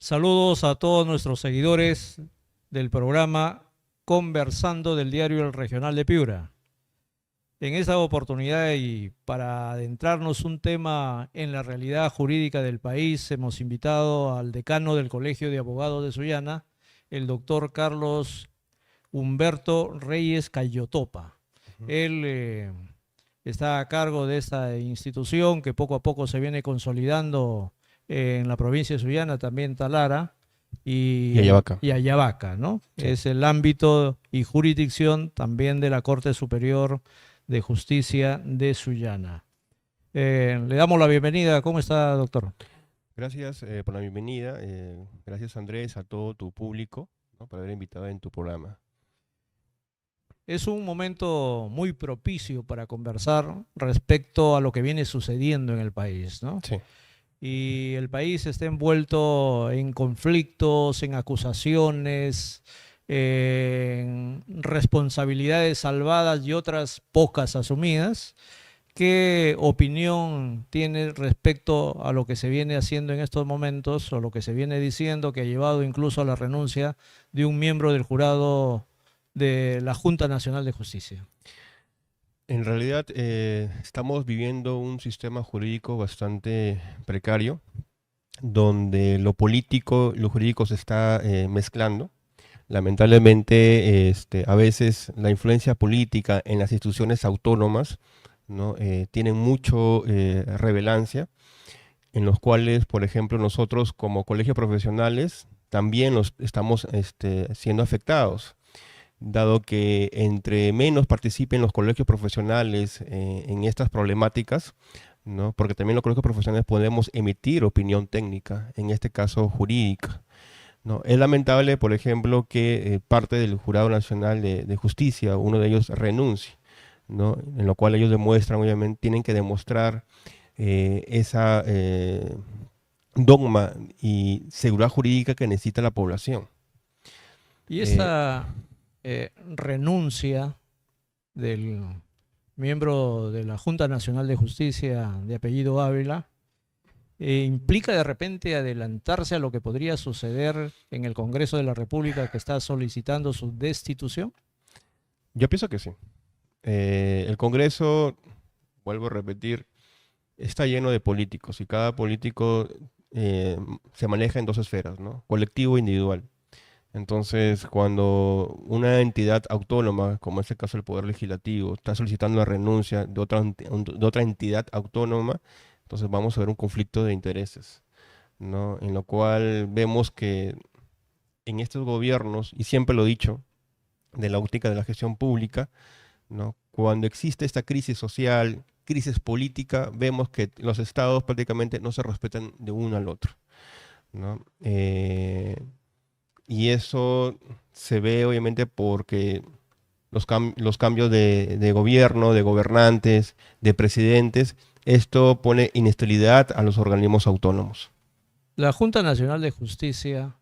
Saludos a todos nuestros seguidores del programa Conversando del diario El Regional de Piura. En esta oportunidad y para adentrarnos un tema en la realidad jurídica del país, hemos invitado al decano del Colegio de Abogados de Sullana, el doctor Carlos Humberto Reyes Cayotopa. Él está a cargo de esta institución que poco a poco se viene consolidando en la provincia de Sullana, también Talara Y Ayabaca. y Ayabaca, ¿no? Sí. Es el ámbito y jurisdicción también de la Corte Superior de Justicia de Sullana. Le damos la bienvenida. ¿Cómo está, doctor? Gracias por la bienvenida. Gracias, Andrés, a todo tu público, ¿no?, por haber invitado en tu programa. Es un momento muy propicio para conversar respecto a lo que viene sucediendo en el país, ¿no? Sí. Y el país está envuelto en conflictos, en acusaciones, en responsabilidades salvadas y otras pocas asumidas. ¿Qué opinión tiene respecto a lo que se viene haciendo en estos momentos o lo que se viene diciendo que ha llevado incluso a la renuncia de un miembro del jurado de la Junta Nacional de Justicia? En realidad, estamos viviendo un sistema jurídico bastante precario, donde lo político y lo jurídico se está mezclando. Lamentablemente, a veces la influencia política en las instituciones autónomas, ¿no?, tienen mucho relevancia, en los cuales, por ejemplo, nosotros como colegios profesionales también estamos siendo afectados, dado que entre menos participen los colegios profesionales en estas problemáticas, ¿no?, porque también los colegios profesionales podemos emitir opinión técnica, en este caso jurídica, ¿no? Es lamentable, por ejemplo, que parte del Jurado Nacional de Justicia, uno de ellos renuncie, ¿no?, en lo cual ellos demuestran, obviamente, tienen que demostrar esa dogma y seguridad jurídica que necesita la población. Y esta renuncia del miembro de la Junta Nacional de Justicia de apellido Ávila implica de repente adelantarse a lo que podría suceder en el Congreso de la República, que está solicitando su destitución. Yo pienso que sí. El Congreso, vuelvo a repetir, está lleno de políticos y cada político se maneja en dos esferas, ¿no?, colectivo e individual. Entonces, cuando una entidad autónoma, como en este caso el Poder Legislativo, está solicitando la renuncia de otra entidad autónoma, entonces vamos a ver un conflicto de intereses, ¿no?, en lo cual vemos que en estos gobiernos, y siempre lo he dicho, de la óptica de la gestión pública, ¿no?, cuando existe esta crisis social, crisis política, vemos que los estados prácticamente no se respetan de uno al otro, ¿no? Y eso se ve obviamente porque los cambios de gobierno, de gobernantes, de presidentes, esto pone inestabilidad a los organismos autónomos. La Junta Nacional de Justicia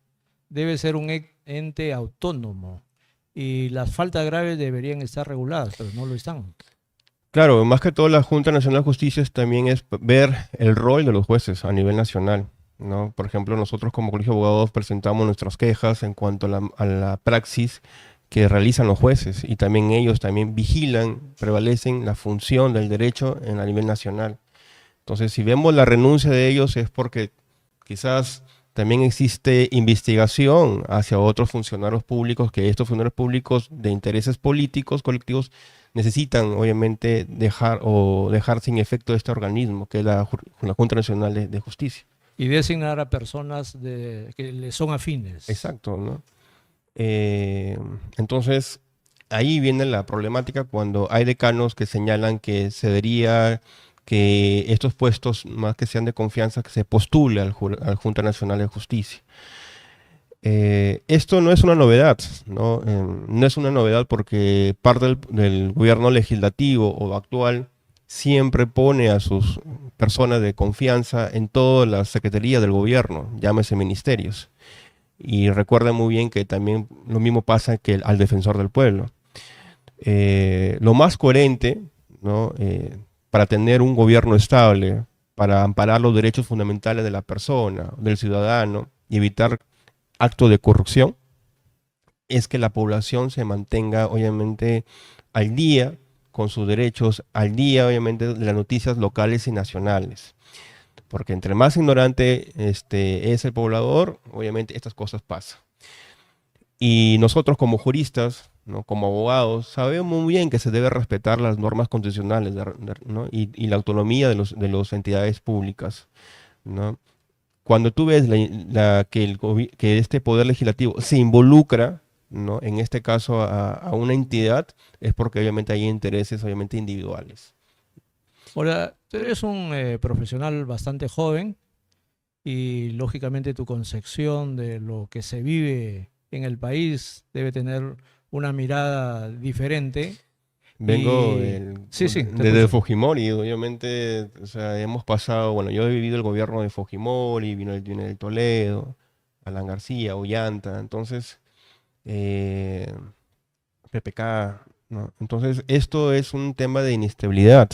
debe ser un ente autónomo y las faltas graves deberían estar reguladas, pero no lo están. Claro, más que todo la Junta Nacional de Justicia también es ver el rol de los jueces a nivel nacional, ¿no? Por ejemplo, nosotros como Colegio de Abogados presentamos nuestras quejas en cuanto a la praxis que realizan los jueces, y también ellos también vigilan, prevalecen la función del derecho a nivel nacional. Entonces, si vemos la renuncia de ellos es porque quizás también existe investigación hacia otros funcionarios públicos, que estos funcionarios públicos de intereses políticos colectivos necesitan obviamente dejar sin efecto este organismo, que es la Junta Nacional de Justicia. Y designar a personas que le son afines. Exacto, ¿no? Entonces, ahí viene la problemática cuando hay decanos que señalan que se debería que estos puestos, más que sean de confianza, que se postule al Junta Nacional de Justicia. Esto no es una novedad, ¿no? No es una novedad porque parte del gobierno legislativo o actual siempre pone a sus personas de confianza en todas las secretarías del gobierno, llámese ministerios. Y recuerda muy bien que también lo mismo pasa que al defensor del pueblo. Lo más coherente, ¿no?, para tener un gobierno estable, para amparar los derechos fundamentales de la persona, del ciudadano, y evitar actos de corrupción es que la población se mantenga obviamente al día con sus derechos, al día obviamente de las noticias locales y nacionales. Porque entre más ignorante es el poblador, obviamente estas cosas pasan. Y nosotros como juristas, ¿no? Como abogados, sabemos muy bien que se debe respetar las normas constitucionales, ¿no? Y la autonomía de las entidades públicas, ¿no? Cuando tú ves que este poder legislativo se involucra, ¿no? En este caso a una entidad, es porque obviamente hay intereses obviamente individuales. Ahora, tú eres un profesional bastante joven y lógicamente tu concepción de lo que se vive en el país debe tener una mirada diferente. Vengo Y sí, sí, te desde escucho. Fujimori, obviamente, o sea, hemos pasado, bueno, yo he vivido el gobierno de Fujimori, vino el Toledo, Alan García, Ollanta, entonces, eh, PPK, ¿no? Entonces, esto es un tema de inestabilidad,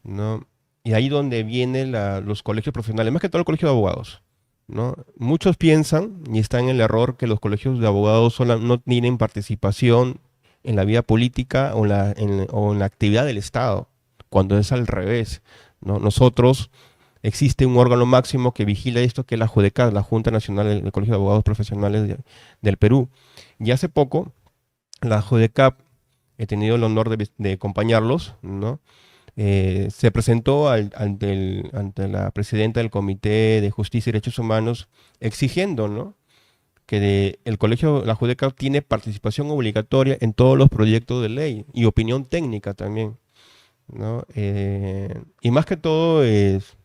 ¿no? Y ahí donde vienen los colegios profesionales, más que todo el colegio de abogados, ¿no? Muchos piensan, y están en el error, que los colegios de abogados no tienen participación en la vida política o en la actividad del Estado, cuando es al revés, ¿no? Nosotros, existe un órgano máximo que vigila esto, que es la JUDECAT, la Junta Nacional del Colegio de Abogados Profesionales del Perú. Y hace poco, la JUDECAT, he tenido el honor de acompañarlos, ¿no? Se presentó ante la presidenta del Comité de Justicia y Derechos Humanos exigiendo, ¿no? El colegio, la JUDECA, tiene participación obligatoria en todos los proyectos de ley y opinión técnica también, ¿no? Y más que todo es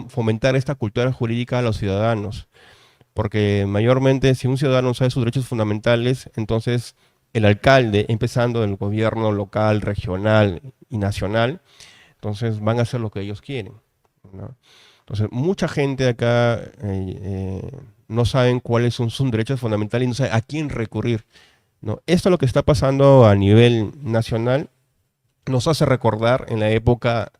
fomentar esta cultura jurídica a los ciudadanos, porque mayormente si un ciudadano sabe sus derechos fundamentales, entonces el alcalde, empezando del gobierno local, regional y nacional, entonces van a hacer lo que ellos quieren, ¿no? Entonces, mucha gente acá no saben cuáles son sus derechos fundamentales y no saben a quién recurrir, ¿no? Esto es lo que está pasando a nivel nacional. Nos hace recordar en la época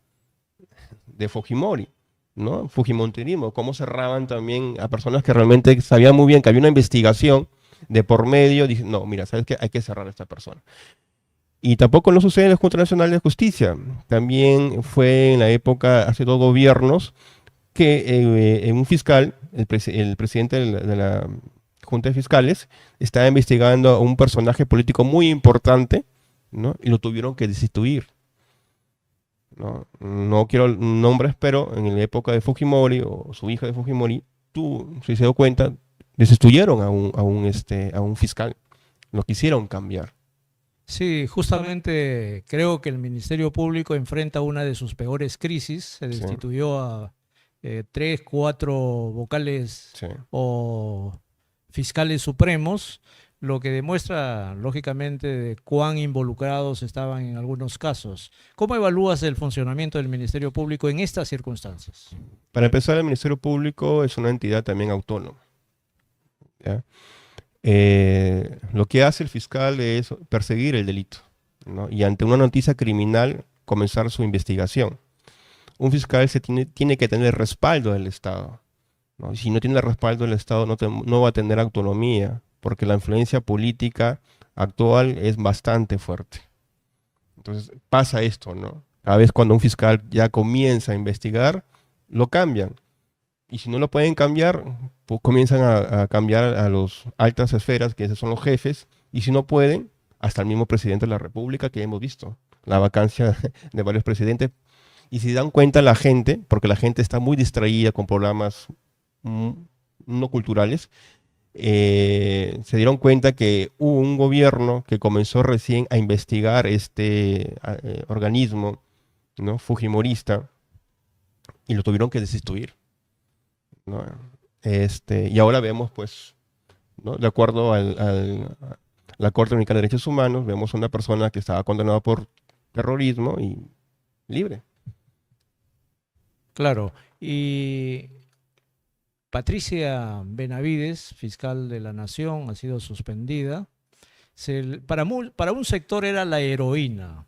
de Fujimori, ¿no? Fujimorismo, cómo cerraban también a personas que realmente sabían muy bien que había una investigación de por medio. Dicen, no, mira, ¿sabes qué? Hay que cerrar a esta persona. Y tampoco no sucede en la Junta Nacional de Justicia. También fue en la época, hace 2 gobiernos, que un fiscal, el presidente de la Junta de Fiscales, estaba investigando a un personaje político muy importante, ¿no? Y lo tuvieron que destituir, ¿no? No quiero nombres, pero en la época de Fujimori o su hija de Fujimori, si se dio cuenta, destituyeron a un fiscal. Lo quisieron cambiar. Sí, justamente creo que el Ministerio Público enfrenta una de sus peores crisis. Se Sí, destituyó a tres, cuatro vocales sí. o fiscales supremos, lo que demuestra, lógicamente, de cuán involucrados estaban en algunos casos. ¿Cómo evalúas el funcionamiento del Ministerio Público en estas circunstancias? Para empezar, el Ministerio Público es una entidad también autónoma, ¿ya? Lo que hace el fiscal es perseguir el delito, ¿no? Y ante una noticia criminal, comenzar su investigación. Un fiscal tiene que tener respaldo del Estado, ¿no? Y si no tiene respaldo del Estado, no va a tener autonomía, porque la influencia política actual es bastante fuerte. Entonces pasa esto, ¿no? Cada vez cuando un fiscal ya comienza a investigar, lo cambian. Y si no lo pueden cambiar, pues comienzan a cambiar a las altas esferas, que esos son los jefes, y si no pueden, hasta el mismo presidente de la República, que hemos visto, la vacancia de varios presidentes. Y si dan cuenta la gente, porque la gente está muy distraída con programas mm, no culturales, se dieron cuenta que hubo un gobierno que comenzó recién a investigar este organismo, ¿no? Fujimorista, y lo tuvieron que destituir, ¿no? Y ahora vemos, pues, ¿no? De acuerdo a la Corte Unificada de Derechos Humanos, vemos una persona que estaba condenada por terrorismo y libre. Claro, y Patricia Benavides, fiscal de la Nación, ha sido suspendida. Para un sector era la heroína.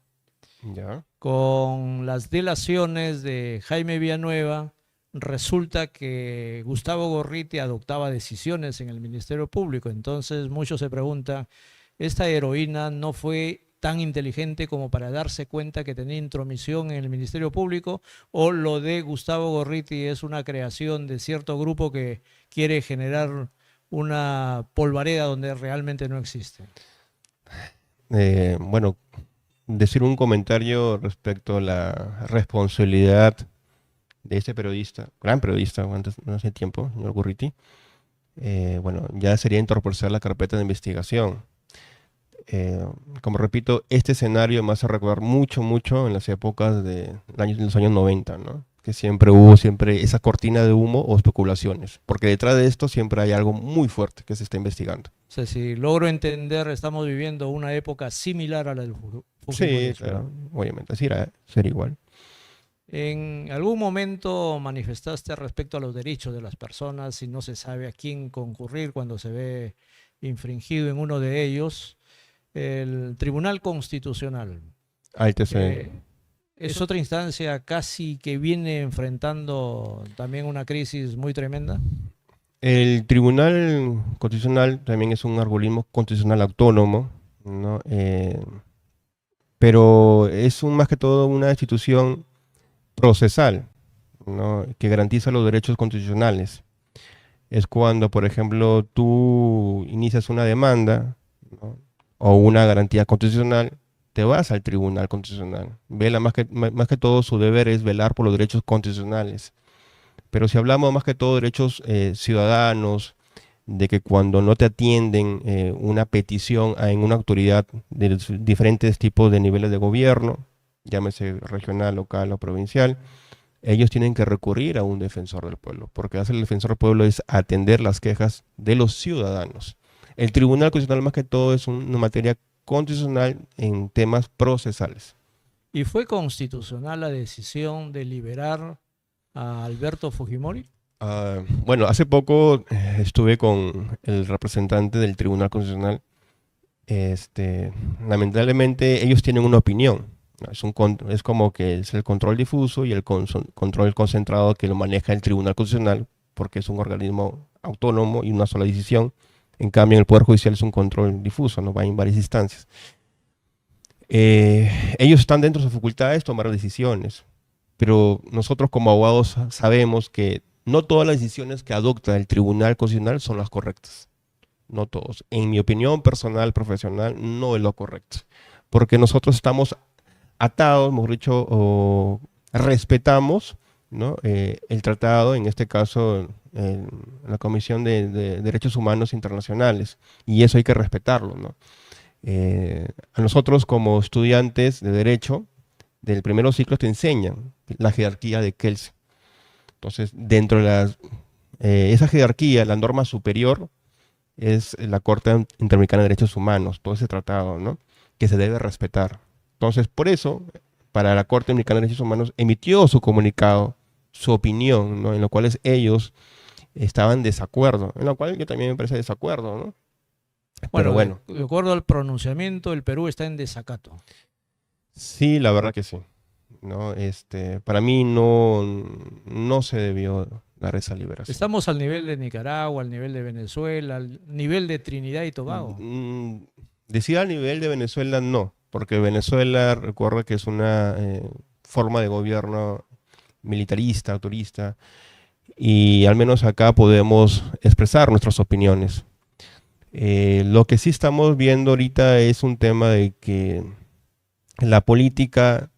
¿Ya? Con las delaciones de Jaime Villanueva, resulta que Gustavo Gorriti adoptaba decisiones en el Ministerio Público. Entonces muchos se preguntan, ¿esta heroína no fue tan inteligente como para darse cuenta que tenía intromisión en el Ministerio Público? ¿O lo de Gustavo Gorriti es una creación de cierto grupo que quiere generar una polvareda donde realmente no existe? Bueno, decir un comentario respecto a la responsabilidad de este periodista, gran periodista, antes, no hace tiempo, señor Gurriti, bueno, ya sería entorpecer la carpeta de investigación. Como repito, este escenario me hace recordar mucho, mucho en las épocas de los años 90, ¿no? Que siempre hubo esa cortina de humo o especulaciones, porque detrás de esto siempre hay algo muy fuerte que se está investigando. O sea, si logro entender, estamos viviendo una época similar a la del Sí, Fujimorismo. claro, obviamente, así era, ser igual. ¿En algún momento manifestaste respecto a los derechos de las personas y no se sabe a quién concurrir cuando se ve infringido en uno de ellos? El Tribunal Constitucional Al TC. eh, es otra instancia casi que viene enfrentando también una crisis muy tremenda. El Tribunal Constitucional también es un organismo constitucional autónomo, ¿no? Pero es más que todo una institución procesal, ¿no? Que garantiza los derechos constitucionales. Es cuando, por ejemplo, tú inicias una demanda, ¿no? O una garantía constitucional, te vas al Tribunal Constitucional. Vela más que todo, su deber es velar por los derechos constitucionales. Pero si hablamos más que todo de derechos ciudadanos, de que cuando no te atienden una petición en una autoridad de los diferentes tipos de niveles de gobierno, llámese regional, local o provincial, ellos tienen que recurrir a un defensor del pueblo, porque hacer el defensor del pueblo es atender las quejas de los ciudadanos. El Tribunal Constitucional más que todo es una materia constitucional en temas procesales. ¿Y fue constitucional la decisión de liberar a Alberto Fujimori? Bueno, hace poco estuve con el representante del Tribunal Constitucional. Lamentablemente ellos tienen una opinión, ¿no? Es como que es el control difuso y el control concentrado que lo maneja el Tribunal Constitucional, porque es un organismo autónomo y una sola decisión. En cambio, en el Poder Judicial es un control difuso, ¿no? Va en varias instancias. Ellos están dentro de sus facultades tomar decisiones, pero nosotros como abogados sabemos que no todas las decisiones que adopta el Tribunal Constitucional son las correctas. No todos. En mi opinión personal, profesional, no es lo correcto. Porque nosotros estamos atados, hemos dicho, o respetamos, ¿no? El tratado, en este caso, la Comisión de Derechos Humanos Internacionales. Y eso hay que respetarlo, ¿no? A nosotros como estudiantes de Derecho, del primer ciclo te enseñan la jerarquía de Kelsen. Entonces, dentro de esa jerarquía, la norma superior es la Corte Interamericana de Derechos Humanos, todo ese tratado, ¿no? Que se debe respetar. Entonces, por eso, para la Corte Interamericana de Derechos Humanos emitió su comunicado, su opinión, ¿no? En lo cual ellos estaban en desacuerdo, en lo cual yo también me parece desacuerdo, ¿no? Pero bueno. De acuerdo al pronunciamiento, el Perú está en desacato. Sí, la verdad que sí, ¿no? Para mí no se debió dar esa liberación. Estamos al nivel de Nicaragua, al nivel de Venezuela, al nivel de Trinidad y Tobago. Decir al nivel de Venezuela no, porque Venezuela, recuerda que es una forma de gobierno militarista, autorista, y al menos acá podemos expresar nuestras opiniones. Lo que sí estamos viendo ahorita es un tema de que la política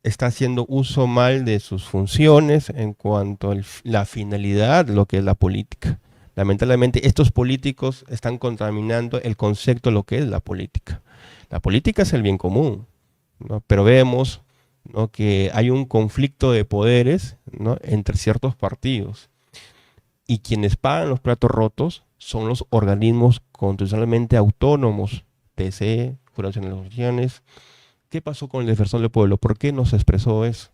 está haciendo uso mal de sus funciones en cuanto a la finalidad de lo que es la política. Lamentablemente, estos políticos están contaminando el concepto de lo que es la política. La política es el bien común, ¿no? Pero vemos, ¿no? Que hay un conflicto de poderes, ¿no? Entre ciertos partidos. Y quienes pagan los platos rotos son los organismos constitucionalmente autónomos, TC, Jurados en elecciones. ¿Qué pasó con el defensor del pueblo? ¿Por qué no se expresó eso?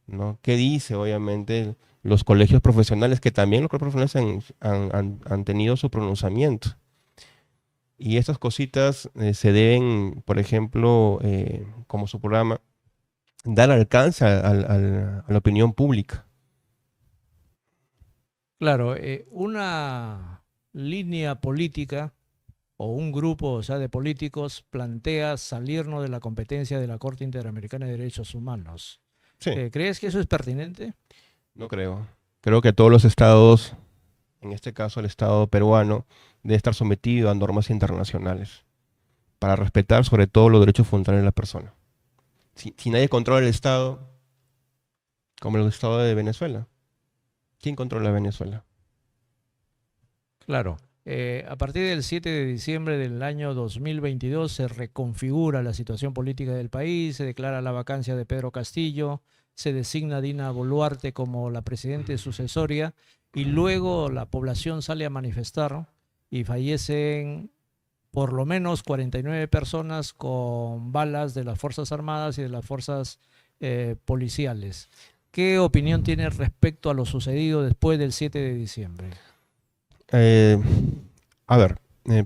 ¿No? ¿Qué dice, obviamente, los colegios profesionales, que también los colegios profesionales han tenido su pronunciamiento? Y estas cositas se deben, por ejemplo, como su programa, dar alcance a la opinión pública. Claro, una línea política o un grupo, o sea, de políticos plantea salirnos de la competencia de la Corte Interamericana de Derechos Humanos. Sí, ¿Crees que eso es pertinente? no creo. Creo que todos los estados, en este caso el estado peruano, debe estar sometido a normas internacionales para respetar sobre todo los derechos fundamentales de la persona. Si nadie controla el estado, como el estado de Venezuela, ¿quién controla Venezuela? Claro. A partir del 7 de diciembre del año 2022 se reconfigura la situación política del país, se declara la vacancia de Pedro Castillo, se designa a Dina Boluarte como la presidente sucesoria y luego la población sale a manifestar y fallecen por lo menos 49 personas con balas de las Fuerzas Armadas y de las fuerzas policiales. ¿Qué opinión tienes respecto a lo sucedido después del 7 de diciembre? Eh, a ver,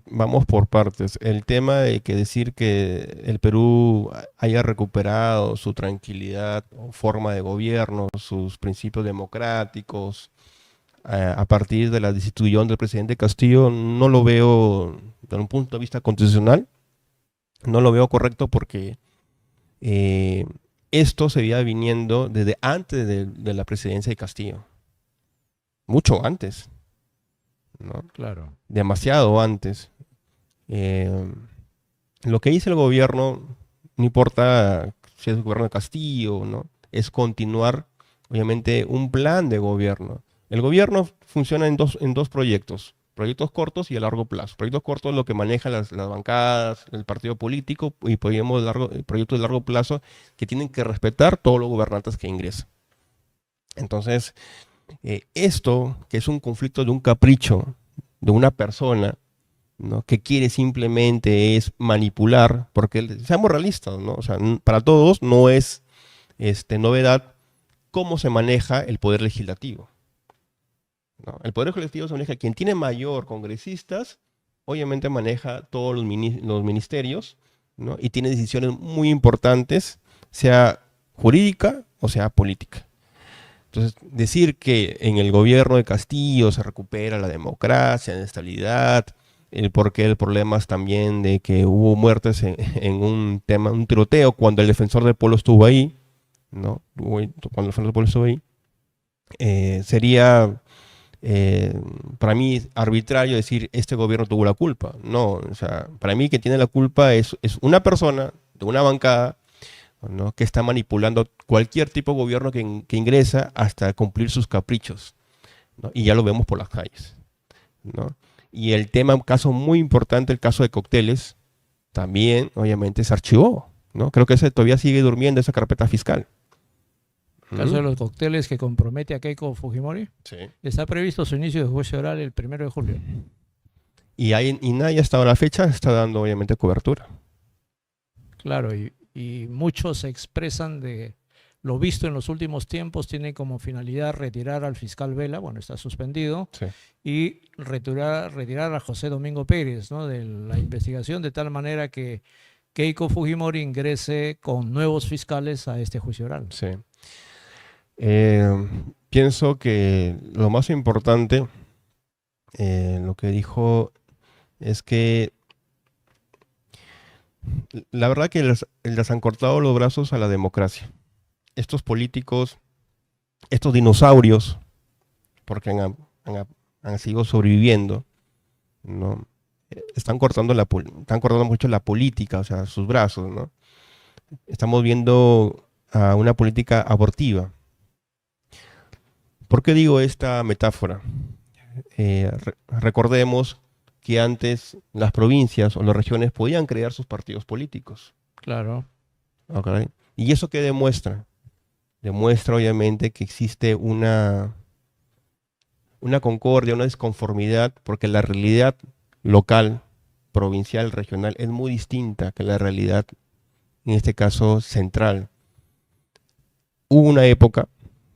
vamos por partes. El tema de que decir que el Perú haya recuperado su tranquilidad o forma de gobierno, sus principios democráticos, a partir de la destitución del presidente Castillo, no lo veo, desde un punto de vista constitucional, no lo veo correcto porque esto se veía viniendo desde antes de la presidencia de Castillo, mucho antes, ¿no? Claro. Demasiado antes. Eh, lo que dice el gobierno, no importa si es el gobierno de Castillo, ¿no? Es continuar, obviamente, un plan de gobierno. El gobierno funciona en dos proyectos, proyectos cortos y a largo plazo. Proyectos cortos es lo que manejan las bancadas, el partido político, y proyectos de largo plazo que tienen que respetar todos los gobernantes que ingresan. Entonces, esto, que es un conflicto de un capricho de una persona, ¿no? Que quiere simplemente es manipular, porque seamos realistas, ¿no? O sea, para todos no es novedad cómo se maneja el poder legislativo, ¿no? El poder legislativo se maneja, quien tiene mayor congresistas, obviamente maneja todos los ministerios, ¿no? Y tiene decisiones muy importantes, sea jurídica o sea política. Entonces, decir que en el gobierno de Castillo se recupera la democracia, la estabilidad, el porqué de problemas también de que hubo muertes en un tema, un tiroteo, cuando el defensor del pueblo estuvo ahí, ¿no? Cuando el defensor del pueblo estuvo ahí, sería para mí arbitrario decir este gobierno tuvo la culpa. No, o sea, para mí que tiene la culpa es una persona de una bancada, ¿no? Que está manipulando cualquier tipo de gobierno que ingresa hasta cumplir sus caprichos, ¿no? Y ya lo vemos por las calles, ¿no? Y el tema, un caso muy importante, el caso de Cócteles, también obviamente se archivó, ¿no? Creo que ese todavía sigue durmiendo esa carpeta fiscal. El caso de los cócteles que compromete a Keiko Fujimori. Sí. Está previsto su inicio de juicio oral el 1 de julio. Y nadie hasta ahora la fecha está dando obviamente cobertura. Claro, y muchos se expresan de lo visto en los últimos tiempos, tiene como finalidad retirar al fiscal Vela, bueno, está suspendido, Sí. y retirar a José Domingo Pérez, ¿no? De la investigación, de tal manera que Keiko Fujimori ingrese con nuevos fiscales a este juicio oral. Sí. Pienso que lo más importante, lo que dijo, es que la verdad que les han cortado los brazos a la democracia. Estos políticos, estos dinosaurios, porque han seguido sobreviviendo, ¿no? Están cortando mucho la política, o sea, sus brazos, ¿no? Estamos viendo a una política abortiva. ¿Por qué digo esta metáfora? Recordemos que antes las provincias o las regiones podían crear sus partidos políticos. Claro. Okay. ¿Y eso qué demuestra? Demuestra obviamente que existe una concordia, una desconformidad, porque la realidad local, provincial, regional es muy distinta que la realidad, en este caso, central. Hubo una época,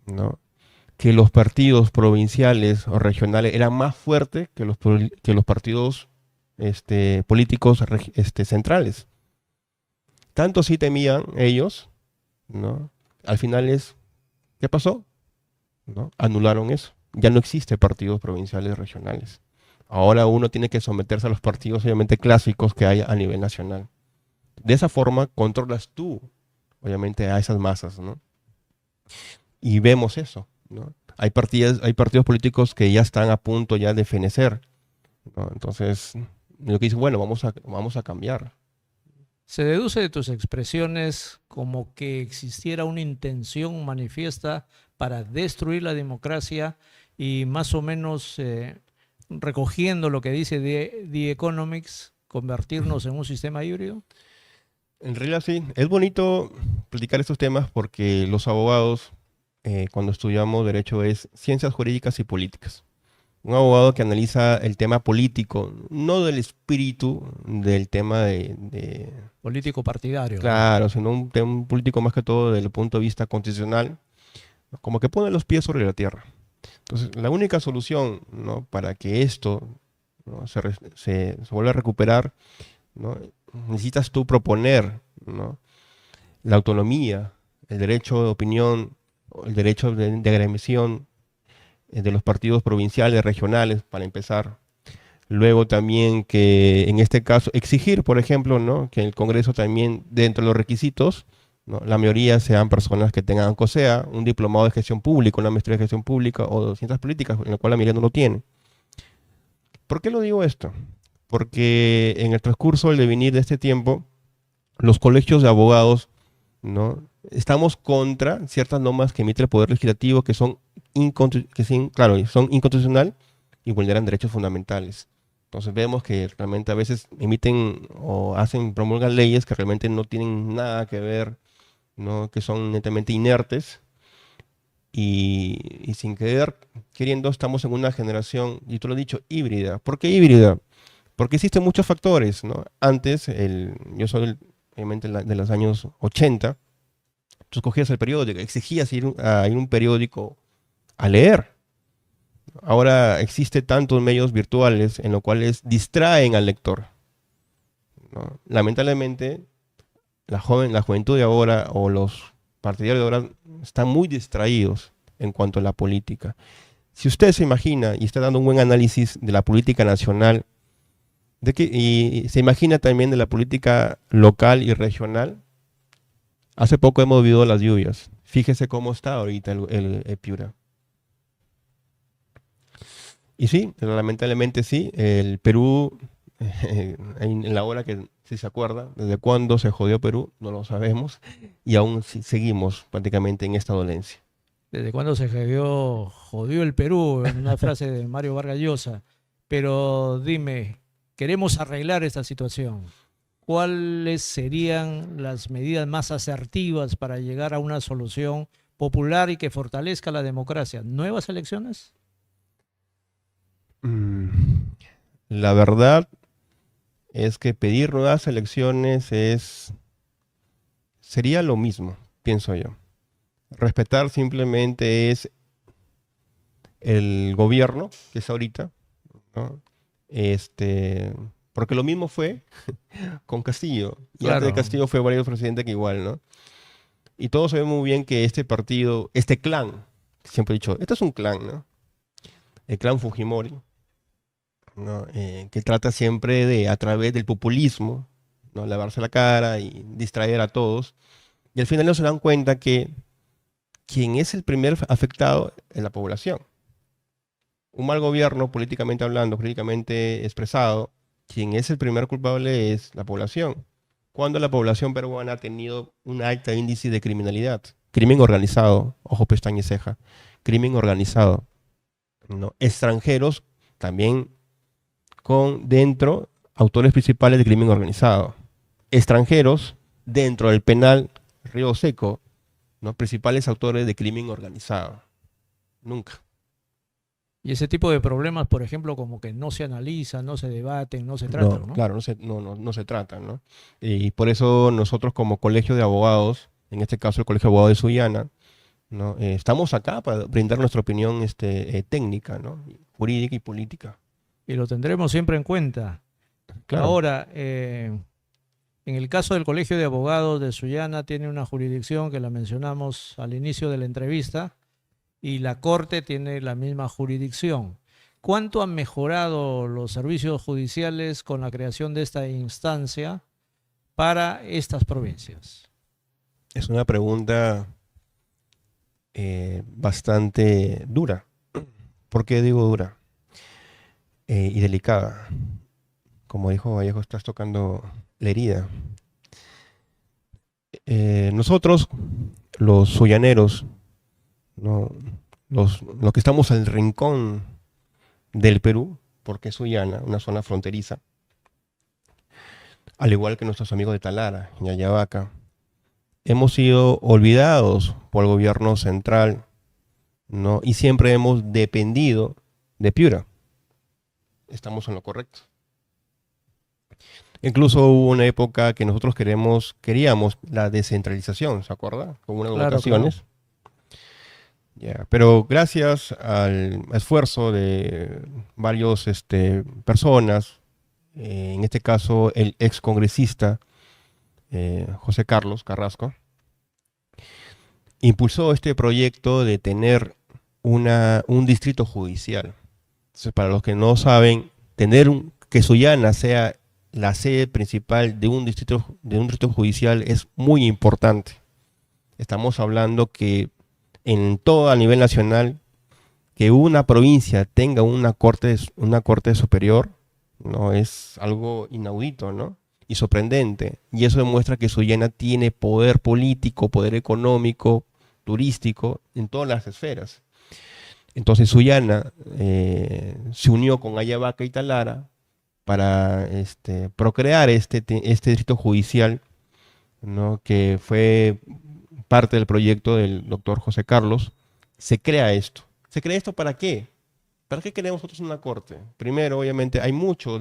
¿no?, que los partidos provinciales o regionales eran más fuertes que los partidos políticos centrales. Tanto sí temían ellos, ¿no?, al final es, ¿qué pasó? ¿No? Anularon eso. Ya no existe partidos provinciales regionales. Ahora uno tiene que someterse a los partidos obviamente clásicos que hay a nivel nacional. De esa forma controlas tú, obviamente, a esas masas, ¿no? Y vemos eso, ¿no? Hay partidos políticos que ya están a punto ya de fenecer, ¿no? Entonces, lo que dice, bueno, vamos a cambiar. Se deduce de tus expresiones como que existiera una intención manifiesta para destruir la democracia y más o menos recogiendo lo que dice The Economics, convertirnos en un sistema híbrido. En realidad sí, es bonito platicar estos temas porque los abogados, cuando estudiamos derecho, es ciencias jurídicas y políticas. Un abogado que analiza el tema político, no del espíritu del tema Político partidario, ¿no? claro, sino un político más que todo desde el punto de vista constitucional, como que pone los pies sobre la tierra. Entonces, la única solución, ¿no?, para que esto, ¿no?, se vuelva a recuperar, ¿no?, necesitas tú proponer, ¿no?, la autonomía, el derecho de opinión, el derecho de agremiación de los partidos provinciales, regionales, para empezar. Luego también que en este caso exigir, por ejemplo, ¿no?, que el Congreso también, dentro de los requisitos, ¿no?, la mayoría sean personas que tengan, aunque sea un diplomado de gestión pública, una maestría de gestión pública o ciencias políticas, en la cual la mayoría no lo tiene. ¿Por qué lo digo esto? Porque en el transcurso del devenir de este tiempo, los colegios de abogados, ¿no?, estamos contra ciertas normas que emite el Poder Legislativo que son, claro, son inconstitucionales y vulneran derechos fundamentales. Entonces vemos que realmente a veces emiten o promulgan leyes que realmente no tienen nada que ver, ¿no?, que son netamente inertes y sin querer, queriendo, estamos en una generación, y tú lo has dicho, híbrida. ¿Por qué híbrida? Porque existen muchos factores, ¿no? Antes, yo soy obviamente de los años 80, tú escogías el periódico, exigías ir a un periódico a leer. Ahora existe tantos medios virtuales en los cuales distraen al lector, ¿no? Lamentablemente, la juventud de ahora o los partidarios de ahora están muy distraídos en cuanto a la política. Si usted se imagina y está dando un buen análisis de la política nacional, y se imagina también de la política local y regional, hace poco hemos vivido las lluvias. Fíjese cómo está ahorita el Piura. Y sí, lamentablemente sí, el Perú, en la hora que, si se acuerda, desde cuándo se jodió Perú, no lo sabemos, y aún seguimos prácticamente en esta dolencia. ¿Desde cuándo se jodió el Perú? En una frase de Mario Vargas Llosa. Pero dime, queremos arreglar esta situación. ¿Cuáles serían las medidas más asertivas para llegar a una solución popular y que fortalezca la democracia? ¿Nuevas elecciones? La verdad es que pedir nuevas elecciones sería lo mismo, pienso yo. Respetar simplemente es el gobierno que es ahorita, ¿no? Porque lo mismo fue con Castillo. Y antes de Claro. Castillo fue varios presidentes que igual, ¿no? Y todos sabemos muy bien que este partido, este clan, siempre he dicho, este es un clan, ¿no? El clan Fujimori, ¿no? Que trata siempre de, a través del populismo, ¿no?, lavarse la cara y distraer a todos. Y al final no se dan cuenta que quien es el primer afectado es la población. Un mal gobierno, políticamente hablando, políticamente expresado, quien es el primer culpable es la población. Cuando la población peruana ha tenido un alto índice de criminalidad, crimen organizado, ojo, pestaña y ceja, crimen organizado, ¿no? Extranjeros también con dentro autores principales de crimen organizado. Extranjeros dentro del penal Río Seco, ¿no?, principales autores de crimen organizado. Nunca. Y ese tipo de problemas, por ejemplo, como que no se analizan, no se debaten, no se No, tratan, ¿no? claro, no se tratan, ¿no? Y por eso nosotros como colegio de abogados, en este caso el Colegio de Abogados de Sullana, ¿no?, estamos acá para brindar nuestra opinión técnica, ¿no?, jurídica y política. Y lo tendremos siempre en cuenta. Claro. Ahora, En el caso del Colegio de Abogados de Sullana tiene una jurisdicción que la mencionamos al inicio de la entrevista y la Corte tiene la misma jurisdicción. ¿Cuánto han mejorado los servicios judiciales con la creación de esta instancia para estas provincias? Es una pregunta bastante dura. ¿Por qué digo dura? Y delicada. Como dijo Vallejo, estás tocando la herida. Nosotros, los sullaneros, ¿no? Los que estamos al rincón del Perú, porque es Sullana, una zona fronteriza, al igual que nuestros amigos de Talara, Yayabaca, hemos sido olvidados por el gobierno central, ¿no? Y siempre hemos dependido de Piura. Estamos en lo correcto. Incluso hubo una época que nosotros queríamos la descentralización, ¿se acuerda? Con unas Claro, votaciones. Ya, pero gracias al esfuerzo de varios personas, en este caso el ex congresista José Carlos Carrasco, impulsó este proyecto de tener un distrito judicial. Entonces, para los que no saben, que Sullana sea la sede principal de un distrito judicial es muy importante. Estamos hablando que en todo a nivel nacional, que una provincia tenga una corte superior, no es algo inaudito, ¿no? Y sorprendente. Y eso demuestra que Sullana tiene poder político, poder económico, turístico, en todas las esferas. Entonces Sullana se unió con Ayabaca y Talara para procrear este distrito judicial, ¿no? Que fue parte del proyecto del doctor José Carlos. Se crea esto. ¿Se crea esto para qué? ¿Para qué queremos nosotros una corte? Primero, obviamente, hay muchos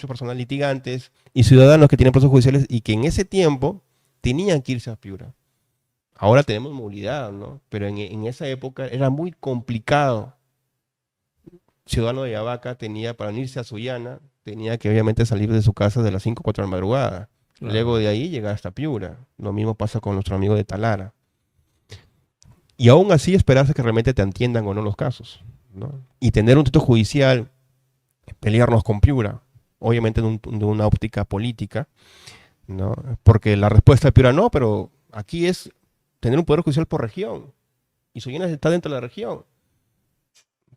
personas litigantes y ciudadanos que tienen procesos judiciales y que en ese tiempo tenían que irse a Piura. Ahora tenemos movilidad, ¿no? Pero en esa época era muy complicado. Ciudadano de Ayabaca para unirse a Sullana, tenía que obviamente salir de su casa de las 5 o 4 de la madrugada. Claro. Luego de ahí llegar hasta Piura. Lo mismo pasa con nuestro amigo de Talara. Y aún así esperarse que realmente te entiendan o no los casos, ¿no? Y tener un título judicial, pelearnos con Piura, obviamente de una óptica política, ¿no? Porque la respuesta de Piura no, pero aquí es tener un poder judicial por región. Y Sullana está dentro de la región.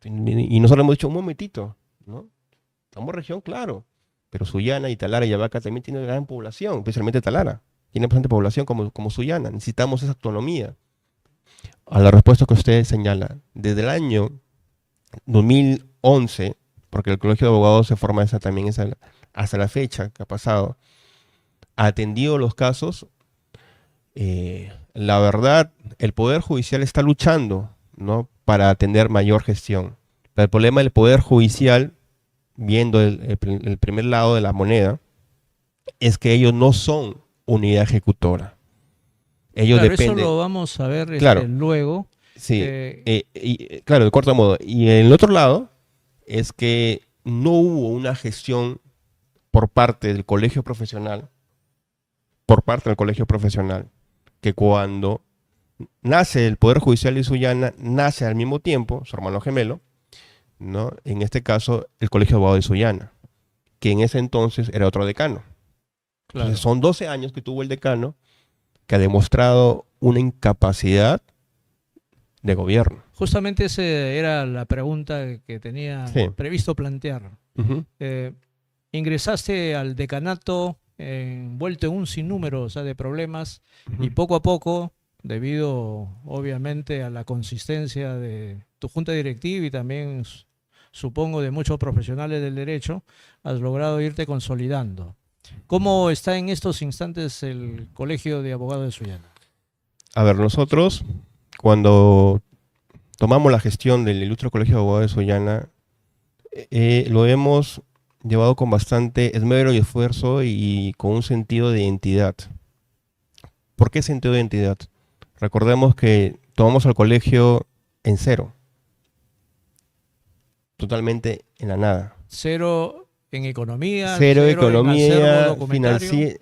Y nosotros hemos dicho un momentito, ¿no? Estamos región, claro. Pero Sullana y Talara y Ayabaca también tienen gran población, especialmente Talara. Tiene bastante población como Sullana. Necesitamos esa autonomía. A la respuesta que usted señala, desde el año 2011, porque el Colegio de Abogados se forma también hasta la fecha que ha pasado, ha atendido los casos. La verdad, el Poder Judicial está luchando, ¿no?, para tener mayor gestión. Pero el problema del Poder Judicial, viendo el primer lado de la moneda, es que ellos no son unidad ejecutora. Ellos claro, dependen. Eso lo vamos a ver claro, luego. Sí, claro, de corto modo. Y en el otro lado es que no hubo una gestión por parte del colegio profesional, que cuando nace el Poder Judicial de Sullana, nace al mismo tiempo, su hermano gemelo, ¿no? En este caso, el Colegio de Abogados de Sullana, que en ese entonces era otro decano. Claro. Entonces, son 12 años que tuvo el decano, que ha demostrado una incapacidad de gobierno. Justamente esa era la pregunta que tenía previsto plantear. Ingresaste al decanato envuelto en un sinnúmero, de problemas, y poco a poco, debido obviamente a la consistencia de tu junta directiva y también supongo de muchos profesionales del derecho, has logrado irte consolidando. ¿Cómo está en estos instantes el Colegio de Abogados de Sullana? A ver, nosotros, cuando tomamos la gestión del Ilustre Colegio de Abogados de Sullana, lo hemos llevado con bastante esmero y esfuerzo y con un sentido de identidad. ¿Por qué sentido de identidad? Recordemos que tomamos al colegio en cero. Totalmente en la nada. Cero En economía, cero cero en acervo economía, documentario.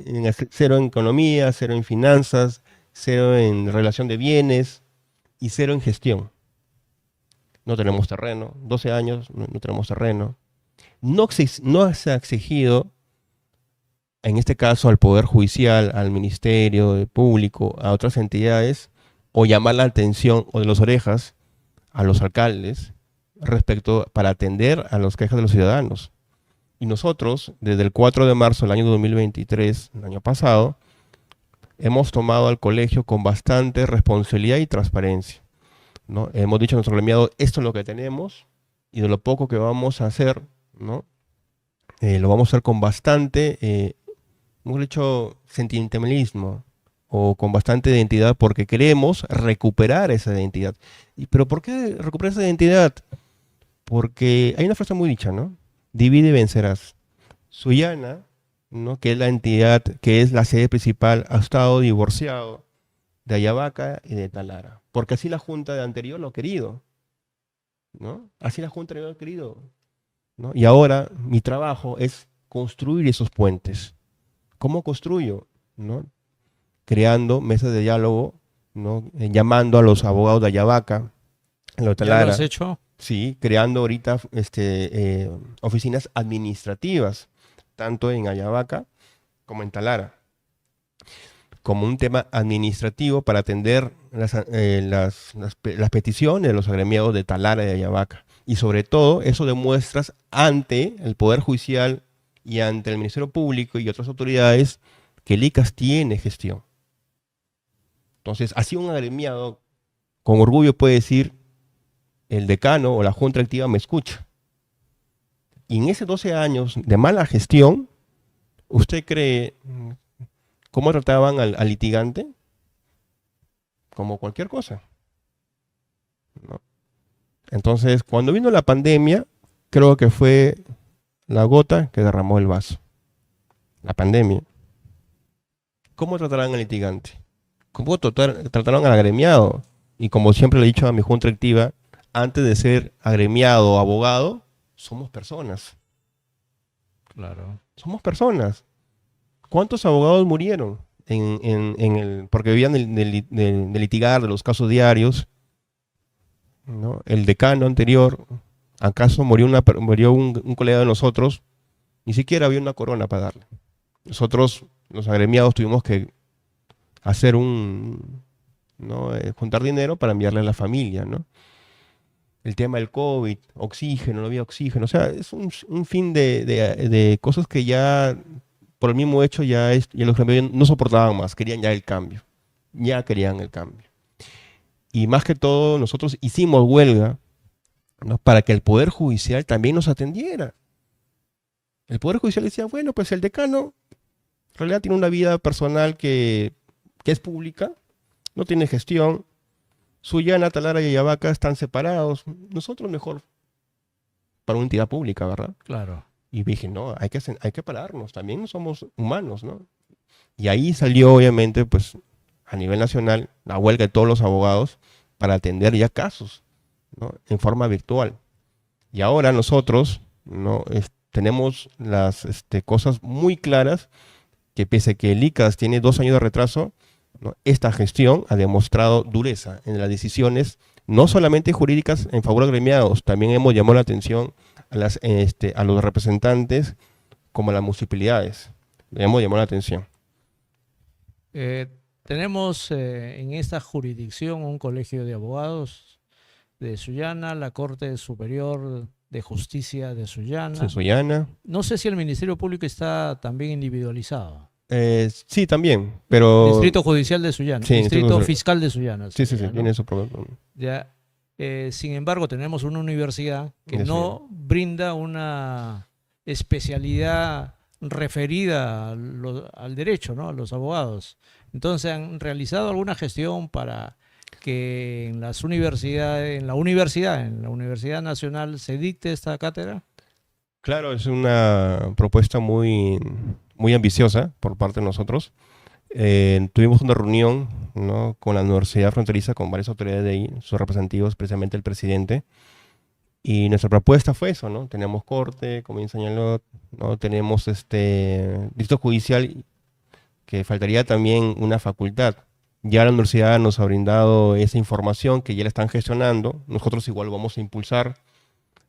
cero en economía, cero en finanzas, cero en relación de bienes y cero en gestión. No tenemos terreno, 12 años, no tenemos terreno. No se ha exigido, en este caso, al Poder Judicial, al Ministerio Público, a otras entidades, o llamar la atención o de las orejas a los alcaldes respecto para atender a las quejas de los ciudadanos. Y nosotros, desde el 4 de marzo del año 2023, el año pasado, hemos tomado al colegio con bastante responsabilidad y transparencia, ¿no? Hemos dicho a nuestro gremiado, esto es lo que tenemos y de lo poco que vamos a hacer, ¿no? Lo vamos a hacer con bastante, hemos dicho sentimentalismo o con bastante identidad porque queremos recuperar esa identidad. ¿Pero por qué recuperar esa identidad? Porque hay una frase muy dicha, ¿no? Divide y vencerás. Sullana, ¿no? Que es la entidad, que es la sede principal, ha estado divorciado de Ayabaca y de Talara. Porque así la Junta de anterior lo ha querido, ¿no? Así la Junta anterior lo ha querido, ¿no? Y ahora mi trabajo es construir esos puentes. ¿Cómo construyo? ¿No? Creando mesas de diálogo, ¿no? Llamando a los abogados de Ayabaca, de ¿Ya Talara. lo has hecho? Sí, creando ahorita oficinas administrativas, tanto en Ayabaca como en Talara, como un tema administrativo para atender las peticiones de los agremiados de Talara y de Ayabaca. Y sobre todo, eso demuestras ante el Poder Judicial y ante el Ministerio Público y otras autoridades que el ICAS tiene gestión. Entonces, así un agremiado con orgullo puede decir, el decano o la junta directiva me escucha. Y en esos 12 años de mala gestión, ¿usted cree cómo trataban al litigante? Como cualquier cosa, ¿no? Entonces, cuando vino la pandemia, creo que fue la gota que derramó el vaso. La pandemia. ¿Cómo tratarán al litigante? ¿Cómo tratarán al agremiado? Y como siempre le he dicho a mi junta directiva, antes de ser agremiado o abogado, somos personas. Claro. Somos personas. ¿Cuántos abogados murieron porque vivían de litigar, de los casos diarios, ¿no? El decano anterior, ¿acaso murió un colega de nosotros? Ni siquiera había una corona para darle. Nosotros, los agremiados, tuvimos que hacer juntar dinero para enviarle a la familia, ¿no? El tema del COVID, oxígeno, no había oxígeno. O sea, es un fin de cosas que ya, por el mismo hecho, ya los gremios no soportaban más, querían ya el cambio. Ya querían el cambio. Y más que todo, nosotros hicimos huelga, ¿no? Para que el Poder Judicial también nos atendiera. El Poder Judicial decía, bueno, pues el decano en realidad tiene una vida personal que es pública, no tiene gestión. Sullana, Talara y Ayabaca están separados. Nosotros mejor para una entidad pública, ¿verdad? Claro. Y dije, no, hay que pararnos, también somos humanos, ¿no? Y ahí salió, obviamente, pues, a nivel nacional, la huelga de todos los abogados para atender ya casos, ¿no? En forma virtual. Y ahora nosotros, ¿no? Tenemos las cosas muy claras, que pese a que el ICAS tiene 2 años de retraso, ¿no? Esta gestión ha demostrado dureza en las decisiones, no solamente jurídicas en favor de agremiados, también hemos llamado la atención a los representantes como a las municipalidades. Hemos llamado la atención. Tenemos en esta jurisdicción un colegio de abogados de Sullana, la Corte Superior de Justicia de Sullana. En Sullana. No sé si el Ministerio Público está también individualizado. Sí, también, pero... Distrito Judicial de Sullana, Sí, Distrito Fiscal de Sullana. Sí, sería, ¿no? tiene su problema. Ya, sin embargo, tenemos una universidad que no brinda una especialidad referida al derecho, ¿no? A los abogados. Entonces, ¿han realizado alguna gestión para que en las universidades, en la Universidad Nacional, se dicte esta cátedra? Claro, es una propuesta muy ambiciosa por parte de nosotros. Tuvimos una reunión, ¿no? Con la Universidad Fronteriza, con varias autoridades de ahí, sus representativos, precisamente el presidente, Y nuestra propuesta fue eso, ¿no? Tenemos corte, como bien señaló, ¿no? Tenemos distrito judicial, que faltaría también una facultad. Ya la universidad nos ha brindado esa información que ya la están gestionando. Nosotros igual vamos a impulsar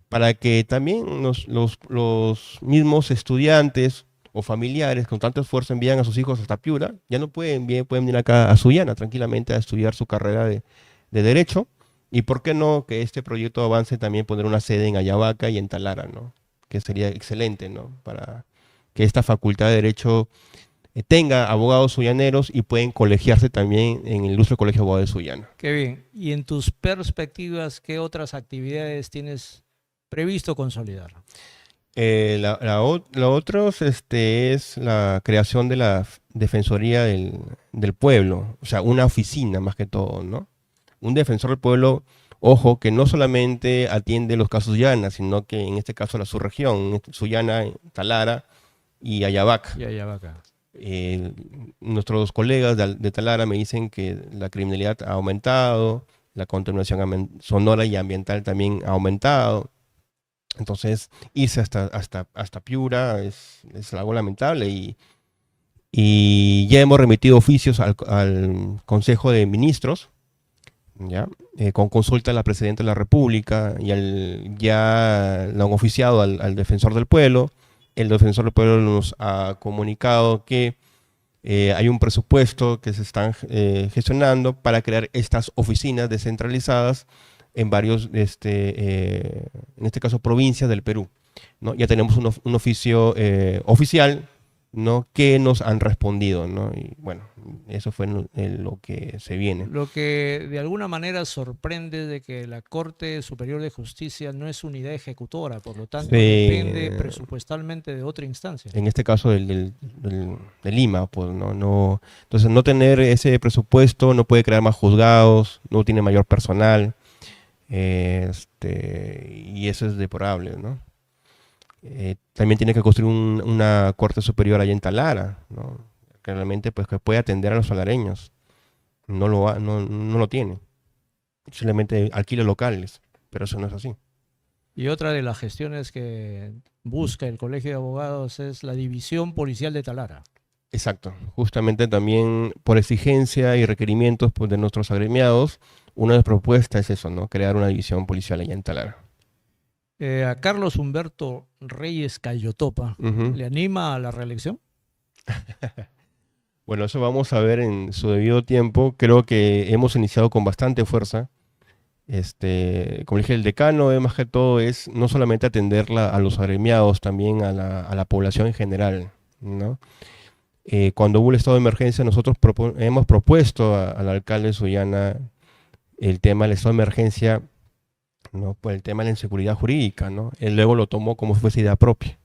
para que también los mismos estudiantes o familiares con tanto esfuerzo envían a sus hijos hasta Piura, ya no pueden venir acá a Sullana tranquilamente a estudiar su carrera de Derecho. Y por qué no que este proyecto avance también poner una sede en Ayabaca y en Talara, ¿no? Que sería excelente, ¿no? Para que esta facultad de Derecho tenga abogados sullaneros y pueden colegiarse también en el Ilustre Colegio de Abogados de Sullana. Qué bien. Y en tus perspectivas, ¿qué otras actividades tienes previsto consolidar? La otra es la creación de la Defensoría del Pueblo, o sea, una oficina más que todo, ¿no? Un defensor del pueblo, ojo, que no solamente atiende los casos llanas, sino que en este caso la subregión, Sullana, Talara y Ayabaca. Y Ayabaca. Nuestros colegas de Talara me dicen que la criminalidad ha aumentado, la contaminación sonora y ambiental también ha aumentado. Entonces, irse hasta Piura es algo lamentable y ya hemos remitido oficios al Consejo de Ministros, ¿ya? Con consulta a la Presidenta de la República y ya lo han oficiado al Defensor del Pueblo. El Defensor del Pueblo nos ha comunicado que hay un presupuesto que se están gestionando para crear estas oficinas descentralizadas en varios, en este caso, provincias del Perú, ¿no? Ya tenemos un oficio oficial, ¿no? Que nos han respondido, ¿no? Y bueno, eso fue lo que se viene. Lo que de alguna manera sorprende de que la Corte Superior de Justicia no es unidad ejecutora, por lo tanto depende presupuestalmente de otra instancia. En este caso de Lima, pues entonces no tener ese presupuesto no puede crear más juzgados, no tiene mayor personal, y eso es deplorable, ¿no? También tiene que construir una corte superior allá en Talara, ¿no? Que realmente pues, que puede atender a los salareños. No lo tiene. Simplemente alquila locales, pero eso no es así. Y otra de las gestiones que busca el Colegio de Abogados es la División Policial de Talara. Exacto. Justamente también por exigencia y requerimientos pues, de nuestros agremiados, una de las propuestas es eso, ¿no? Crear una división policial allá en Talara. A Carlos Humberto Reyes Cayotopa, ¿le anima a la reelección? Bueno, eso vamos a ver en su debido tiempo. Creo que hemos iniciado con bastante fuerza. Como dije, el decano, más que todo, es no solamente atender a los agremiados, también a la población en general, ¿no? Cuando hubo el estado de emergencia, nosotros hemos propuesto al alcalde de Sullana el tema del estado de emergencia, ¿no? Por el tema de la inseguridad jurídica, ¿no? Él luego lo tomó como si fuese idea propia.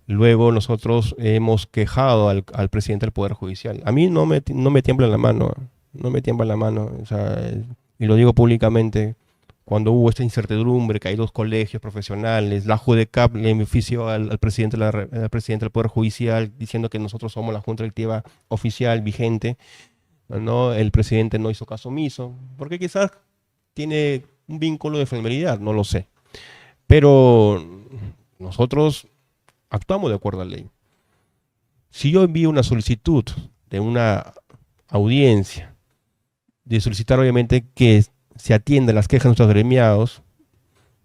Luego nosotros hemos quejado al presidente del Poder Judicial. A mí no me tiembla la mano, no me tiembla la mano, o sea, y lo digo públicamente, cuando hubo esta incertidumbre, que hay dos colegios profesionales, la JUDECAP le benefició al presidente del Poder Judicial diciendo que nosotros somos la junta directiva oficial vigente, ¿no? El presidente no hizo caso omiso, porque quizás tiene un vínculo de familiaridad, no lo sé. Pero nosotros actuamos de acuerdo a la ley. Si yo envío una solicitud de una audiencia, de solicitar obviamente que se atiendan las quejas de nuestros agremiados,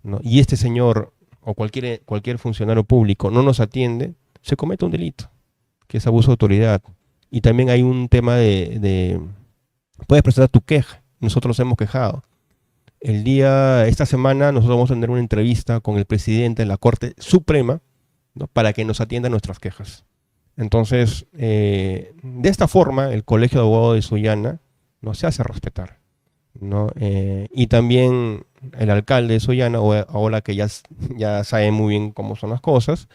¿no? Y este señor o cualquier funcionario público no nos atiende, se comete un delito, que es abuso de autoridad. Y también hay un tema puedes presentar tu queja, nosotros nos hemos quejado. Esta semana nosotros vamos a tener una entrevista con el presidente de la Corte Suprema, ¿no? Para que nos atienda nuestras quejas. Entonces, de esta forma, el Colegio de Abogados de Sullana no se hace respetar, ¿no? Y también el alcalde de Sullana, ahora que ya sabe muy bien cómo son las cosas,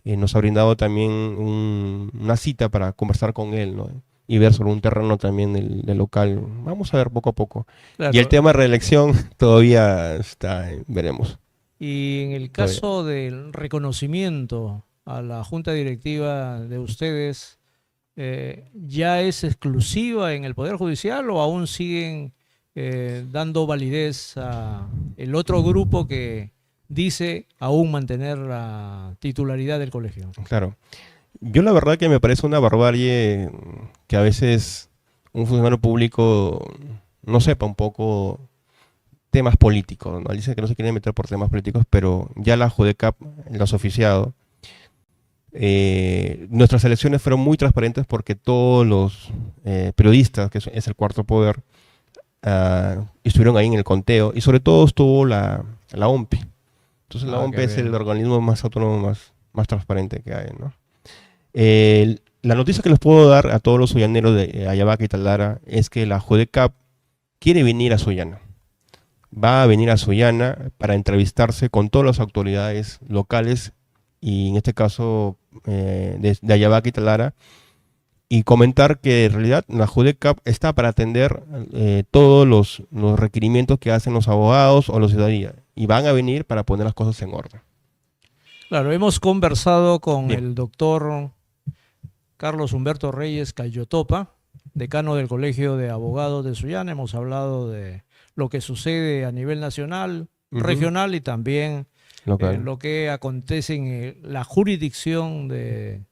nos ha brindado también una cita para conversar con él, ¿no? Y ver sobre un terreno también del local. Vamos a ver poco a poco. Claro. Y el tema de reelección todavía veremos. Y en el caso del reconocimiento a la junta directiva de ustedes, ¿ya es exclusiva en el Poder Judicial o aún siguen dando validez a el otro grupo que dice aún mantener la titularidad del colegio. Claro. Yo la verdad que me parece una barbarie que a veces un funcionario público no sepa un poco temas políticos, ¿no? Dicen que no se quieren meter por temas políticos, pero ya la JUDECAP los ha oficiado. Nuestras elecciones fueron muy transparentes porque todos los periodistas, que es el cuarto poder, estuvieron ahí en el conteo, y sobre todo estuvo la OMPE. Entonces la OMPE es el organismo más autónomo, más transparente que hay, ¿no? La noticia que les puedo dar a todos los sullaneros de Ayabaca y Talara es que la JUDECAP quiere venir a Sullana. Va a venir a Sullana para entrevistarse con todas las autoridades locales, y en este caso de Ayabaca y Talara, y comentar que en realidad la JUDECAP está para atender todos los requerimientos que hacen los abogados o la ciudadanía, y van a venir para poner las cosas en orden. Claro, hemos conversado con Bien. el doctor Carlos Humberto Reyes Cayotopa, decano del Colegio de Abogados de Sullana. Hemos hablado de lo que sucede a nivel nacional, regional, y también lo que acontece en la jurisdicción de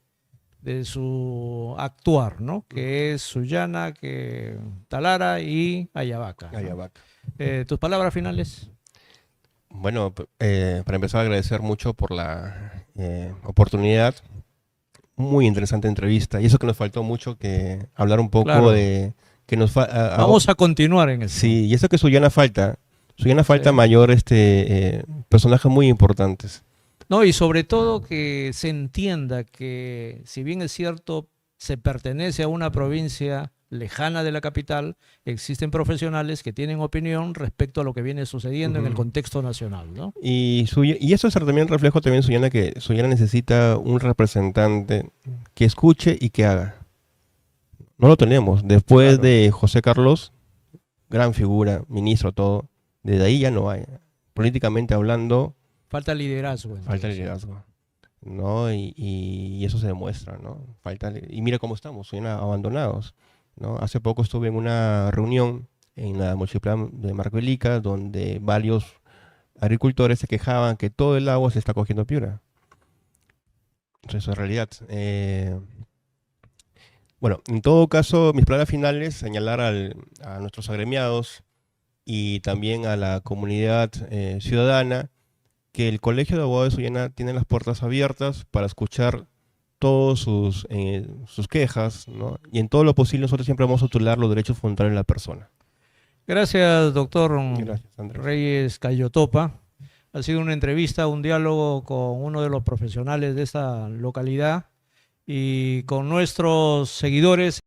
su actuar, ¿no? Que es Sullana, Talara y Ayabaca, ¿no? Ayabaca. ¿Tus palabras finales? Bueno, para empezar, agradecer mucho por la oportunidad. Muy interesante entrevista. Y eso que nos faltó mucho, que hablar un poco, claro, de que nos vamos a continuar en eso. Sí, y eso que Sullana falta. Sullana falta sí. mayor personajes muy importantes. No, y sobre todo que se entienda que, si bien es cierto, se pertenece a una provincia lejana de la capital, existen profesionales que tienen opinión respecto a lo que viene sucediendo en el contexto nacional, ¿no? Y eso es también reflejo también de Sullana, que Sullana necesita un representante que escuche y que haga. No lo tenemos. Después, claro, de José Carlos, gran figura, ministro, todo, desde ahí ya no hay. Políticamente hablando, falta liderazgo. Falta liderazgo, ¿no? Y eso se demuestra, ¿no? Y mira cómo estamos, Sullana abandonados, ¿no? Hace poco estuve en una reunión en la municipalidad de Marcelica, donde varios agricultores se quejaban que todo el agua se está cogiendo Piura. Entonces, eso es realidad. Bueno, en todo caso, mis palabras finales, señalar a nuestros agremiados y también a la comunidad ciudadana, que el Colegio de Abogados de Sullana tiene las puertas abiertas para escuchar todas sus quejas, ¿no? Y en todo lo posible nosotros siempre vamos a tutelar los derechos fundamentales de la persona. Gracias, doctor. Gracias, Andrés Reyes Cayotopa. Ha sido una entrevista, un diálogo con uno de los profesionales de esta localidad y con nuestros seguidores.